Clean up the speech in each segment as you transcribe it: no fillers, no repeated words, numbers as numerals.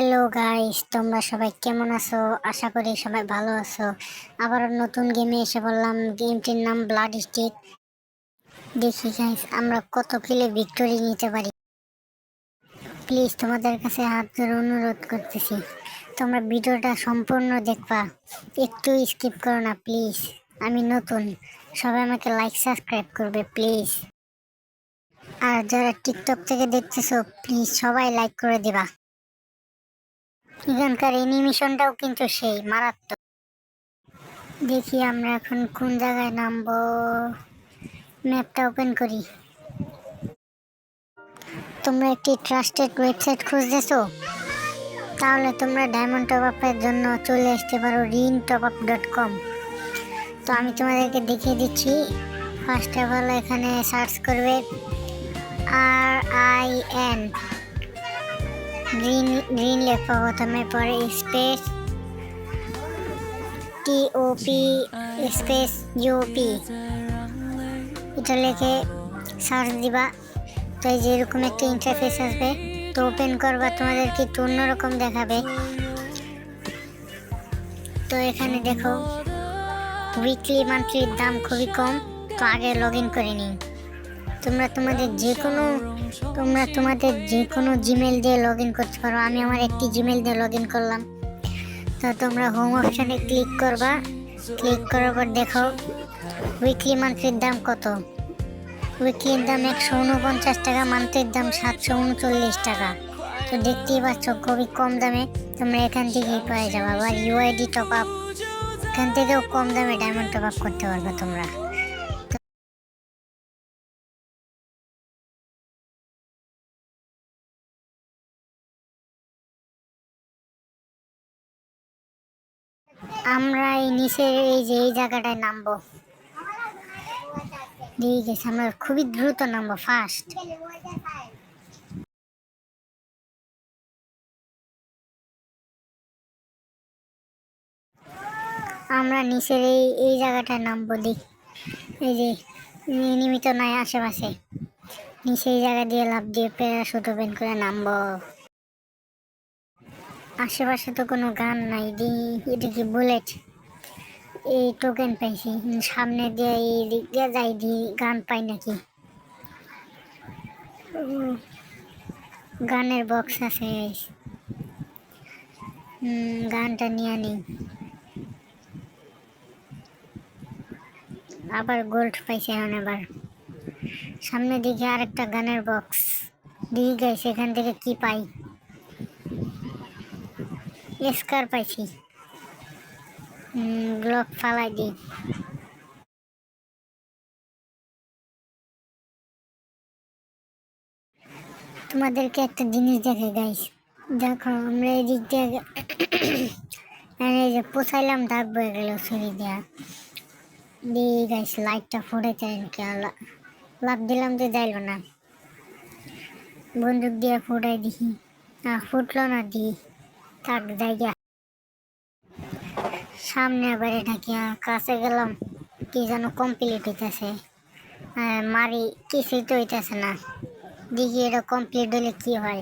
Hello guys, তোমরা সবাই কেমন আছো? আশা করি সবাই ভালো আছো। আবার নতুন গেমে এসে বললাম। গেমটির নাম ব্লাড স্টিক। দেখি গাইস আমরা কত কিলে ভিক্টোরি নিতে পারি। প্লিজ তোমাদের কাছে হাত ধরে অনুরোধ করতেছি, তোমরা ভিডিওটা সম্পূর্ণ দেখবা, একটু স্কিপ করো না প্লিজ। আমি নতুন, সবাই আমাকে লাইক সাবস্ক্রাইব করবে প্লিজ। আর যারা টিকটক থেকে দেখতেছো প্লিজ সবাই লাইক করে দিবা। এখানকার অ্যানিমেশনটাও কিন্তু সেই মারাত্মক। দেখি আমরা এখন কোন জায়গায় নামবো। ম্যাপটা ওপেন করি। তোমরা একটি ট্রাস্টেড ওয়েবসাইট খুঁজতেছো? তাহলে তোমরা ডায়মন্ড টপ আপের জন্য চলে আসতে পারো rintopup.com। তো আমি তোমাদেরকে দেখিয়ে দিচ্ছি। ফার্স্ট অফ অল এখানে সার্চ করবে RIN, রিন লেখা প্রথমে, পরে স্পেস TOP স্পেস UP, এটা লিখে সার্চ দিবা। তো এই যে এরকম একটা ইন্টারফেস আসবে। তো ওপেন করবা, তোমাদেরকে একটু অন্যরকম দেখাবে। তো এখানে দেখো উইকলি মান্থলির দাম খুবই কম। তো আগে লগ ইন করে নিই। তোমরা তোমাদের যে কোনো জিমেল দিয়ে লগ ইন করতে পারো। আমি আমার একটি জিমেল দিয়ে লগ ইন করলাম। তো তোমরা হোম অপশানে ক্লিক করবা। ক্লিক করার পর দেখো উইকলি মান্থলির দাম কত। উইকলির দাম 149 টাকা, মান্থলির দাম 739 টাকা। তো দেখতেই পাচ্ছ খুবই কম দামে তোমরা এখান থেকেই পেয়ে যাবে। আবার ইউআইডি টপ আপ, এখান থেকেও কম দামে ডায়মন্ড টপ আপ করতে পারবে তোমরা। আমরা এই নিচের এই জায়গাটায় নামবো। ঠিক আছে, আমরা খুবই দ্রুত নামবো, ফাস্ট। আমরা নিচের এই জায়গাটায় নামবো। এই যে নিয়মিত নাই আশেপাশে, নিচে এই জায়গা দিয়ে লাফ দিয়ে প্যারাশুট ওপেন করে নামবো। আশেপাশে তো কোনো গান নাই। এটা কি বুলেট? এই টোকেন পাইছি, সামনে দিয়ে এই দিক দিয়ে যাই, গান পাই নাকি। গানের বক্স আছে, গানটা নিয়ে নিই। আবার গোল্ড পাইছি এখন। আবার সামনে দিকে আরেকটা গানের বক্স দিয়ে গেছে, এখান থেকে কি পাই? স্কার পাইছি। গ্লক ফালাই দিই। তোমাদেরকে একটা জিনিস দেখে গাইস, দেখো আমরা এই দিক দিয়ে এই যে পোছাইলাম, দাগ বয়ে গেল ছুরি দিয়া। দিয়ে গাইস লাইটটা ফুটেছে, লাভ দিলাম তো যাইল না। বন্দুক দিয়ে ফুটাই দিই, ফুটলো না, দিই থাক জায়গা। সামনে আবার এটা কি, কাছে গেলাম, কি যেন কমপ্লিট হইতেছে। মারি, কিছুই তো হইতেছে না। দেখি এটা কমপ্লিট হলে কি হয়।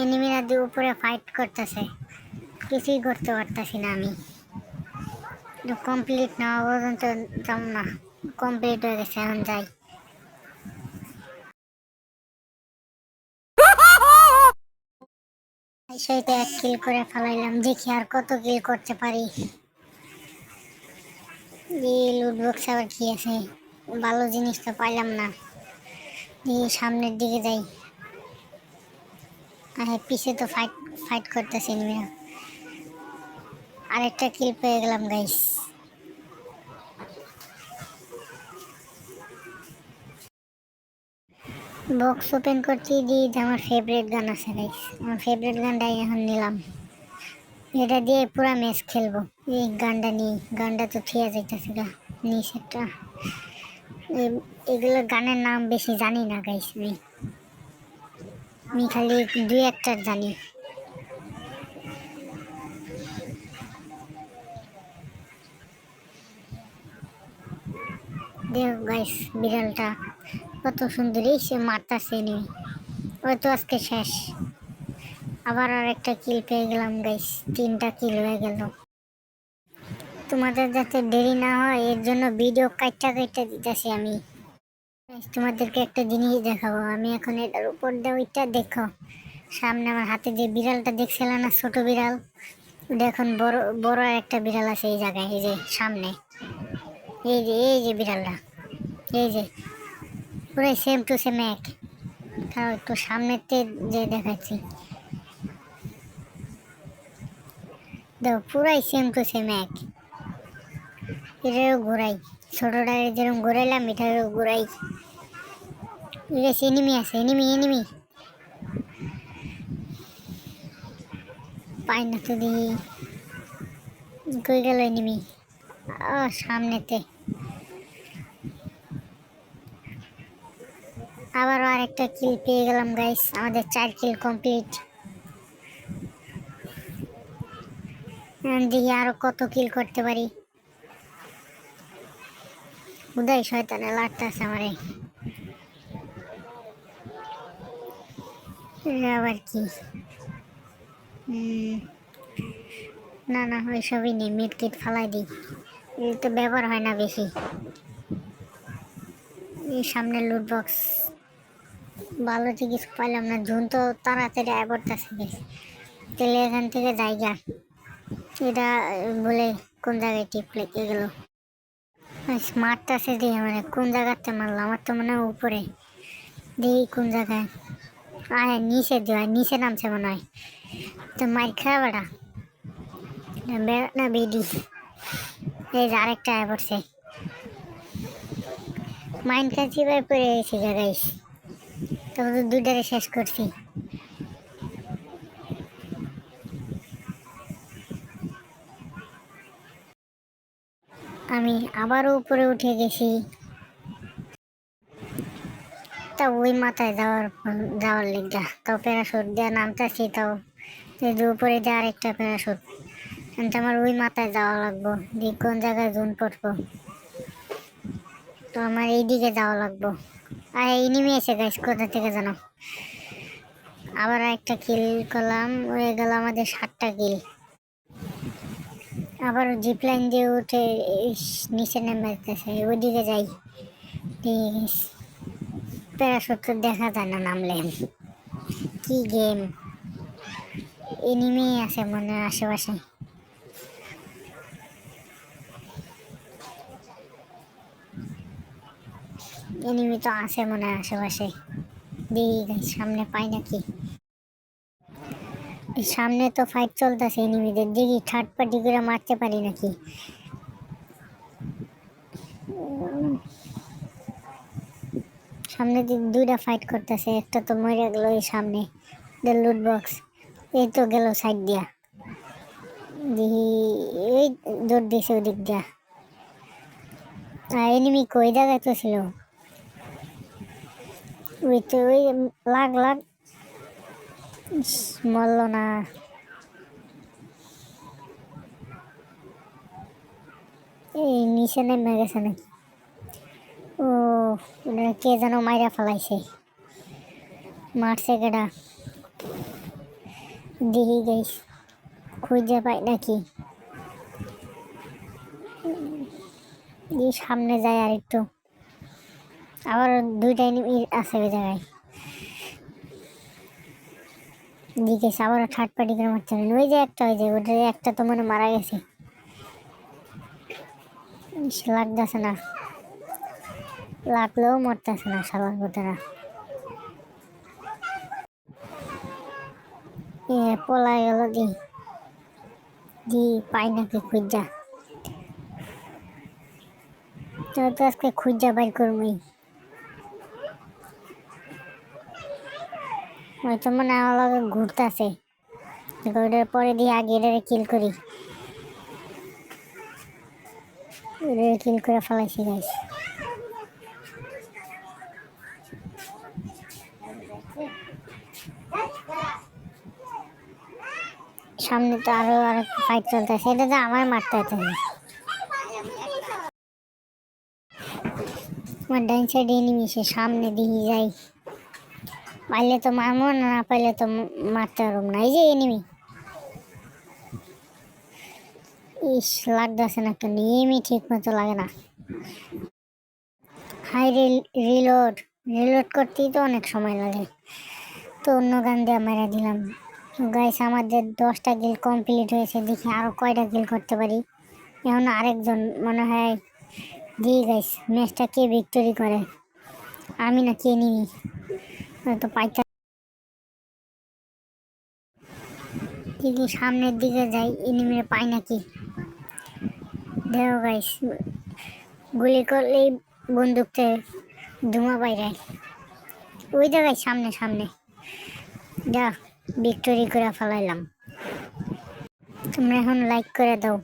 এনিমিরা দিয়ে উপরে ফাইট করতেছে, কিছুই করতে পারতেছি না আমি। কমপ্লিট না হওয়া পর্যন্ত যাব না। কমপ্লিট হয়ে গেছে, এখন যাই। সেইটা এক কিল করে ফেলাইলাম। দেখি আর কত কিল করতে পারি। লুট বক্স আবার কি আছে? ভালো জিনিস তো পাইলাম না। সামনের দিকে যাই। পিছে তো ফাইট ফাইট করতেছে এনিমিরা। আরেকটা কিল পেয়ে গেলাম গাইস। বক্স ওপেন করতে দিয়ে আমার ফেভারিট গান আছে গাইস। আমার ফেভারিট গানটাই এখন নিলাম। এটা দিয়ে পুরা ম্যাচ খেলবো। এই গানটা নিয়ে, গানটা তো থিয়া যাইতেছে গা নিচেরটা। এগুলো গানের নাম বেশি জানি না গাইস। আমি খালি দুই একটা জানি। দেখো গাইস বিড়ালটা কত সুন্দর, এই সে মারতাছে নি, ওই তো আজকে শেষ। আবার আর একটা কিল পেয়ে গেলাম গাইস, 3টা কিল হয়ে গেল। তোমাদের যাতে দেরি না হয় এর জন্য ভিডিও কাইটা কাইটা দিতেছি আমি। Guys, তোমাদেরকে একটা জিনিস দেখাবো, আমি এখন এটার উপর দিয়ে ওইটা দেখো, সামনে আমার হাতে যে বিড়ালটা দেখছিল না, ছোট বিড়াল, ওটা এখন বড় বড় একটা বিড়াল আছে এই জায়গায়, এই যে সামনে, এই যে বিড়ালটা, এই যে পুরো সেম টু সেম এক। তাও একটু সামনেতে যে দেখাচ্ছি, দেখো পুরাই সেম টু সেম এক। এটারও ঘোরাই, ছোটটা যেরকম ঘোরাইলাম এটারও ঘোরাই। এনিমি আছে, এনিমি পাই না তো, দেখি কই গেল এনিমি, সামনেতে। আবারও আরেকটা কিল পেয়ে গেলাম গাইস, আমাদের 4 কিল কমপ্লিট। দেখি আরো কত কিল করতে পারি। উদয় শয়তানে লাগতেছে আমারে, আবার কি, না না ওইসবই নেই, মিড কিট ফালাই দিই, এই তো ব্যবহার হয় না বেশি। এই সামনে লুট বক্স, ভালো ঠিক কিছু পাইলাম না, জুন তো তাড়াতাড়ি আয় পড়তেছে, তাহলে এখান থেকে জায়গা এটা বলে কোন জায়গায় টিপ লেগে গেল। মারতেছে দিয়ে মানে কোন জায়গাতে মারলো, আমার তো মনে হয় উপরে, দেখি কোন জায়গায়। আয় নিচে দিও, নিচে নামছে মনে হয়, তো মার খাওয়া বেড়া না বেডি। এই যে আরেকটা আয় পড়ছে, মাইন্ড কাছে পড়ে গেছি গাইস, তবে তো দুইটারে শেষ করছি। আমি আবারও উপরে উঠে গেছি, তা ওই মাথায় যাওয়ার লিগা তাও প্যারাশুট দিয়ে নামতেছি, তাও এই যে উপরে দিয়ে আরেকটা প্যারাশুট, কিন্তু আমার ওই মাথায় যাওয়া লাগবো, যে কোন জায়গায় জোন পড়বো, তো আমার এইদিকে যাওয়া লাগবো। আর এনিমি এসে গাইস, কোথা থেকে জানো। আবার একটা কিল করলাম, হয়ে গেল আমাদের 7টা কিল। আবার জিপ লাইন দিয়ে উঠে নিচে নেমে যেতেছে, ওইদিকে যাই, প্যারাশুট তো দেখা যায় না নামলে। কি গেম, এনিমি আছে মনে হয় আশেপাশে। এনিমি তো আছে মনে হয় আশেপাশে, দেখি সামনে পাই নাকি। সামনে তো ফাইট চলতেছে এনিমিদের, দেখি থার্ড পার্টি করে মারতে পারি নাকি। সামনে দুইটা ফাইট করতেছে, একটা তো মরে গেল এই সামনে, লুট বক্স, এই তো গেল সাইড দিয়া, দেখি এই দৌড় দিছে ওদিক দিয়া। আর এনিমি কই জায়গায় তো ছিল, ওই তো ওই লাগ মরল না। এই নিচে নেমে গেছে নাকি, ও কে যেন মাইরা ফেলাইছে, মারছে কেডা দেখি গাইস, খুঁজে পাই নাকি। সামনে যায় আর একটু, আবার দুইটা এনিমি আছে ওই জায়গায়, দিকেছে আবারও থার্ড পার্টি করে মারতে হবে। ওই যে একটা, ওই যে ওটা একটা তো মনে মারা গেছে, লাগতেছে না, লাগলেও মরতেছে না শালার গোটেরা। পলাই গেল, দি পাই নাকি খুঁজা, তো আজকে খুঁজা বাইর করবই। হয়তো মানে আমার লগে ঘুরতেছে, ওটার পরে দিয়ে আগে এটারে কিল করি, এটারে কিল করে ফেলাইছি গাইস। সামনে তো আরো ফাইট চলতেছে, এটা তো আমার মারতে হচ্ছে, আমার ডাইন সাইডে এনিমি, সে সামনে দিয়ে যাই, পাইলে তো মারবো, না পাইলে তো মারতে পারব না। এই যে এনিমি, ইস লাগতেছে না, একটা নিয়েমই ঠিক মতো লাগে না। হাই রিলোড, রিলোড করতেই তো অনেক সময় লাগে, তো অন্য গান দিয়ে মেরে দিলাম। গাইস আমাদের 10টা কিল কমপ্লিট হয়েছে, দেখি আরো কয়টা কিল করতে পারি। এখন আরেকজন মনে হয় দিয়ে গাইস, ম্যাচটা কে ভিক্টোরি করে, আমি না কে নিই তো পাইতে। দেখি সামনের দিকে যাই, এনিমিরে পাই নাকি। দেখো গাইস, গুলি করলেই বন্দুকতে ধোঁয়া বাইরে। ওই জায়গায় সামনে সামনে, যা ভিক্টোরি করে ফেলাইলাম। তোমরা এখন লাইক করে দাও।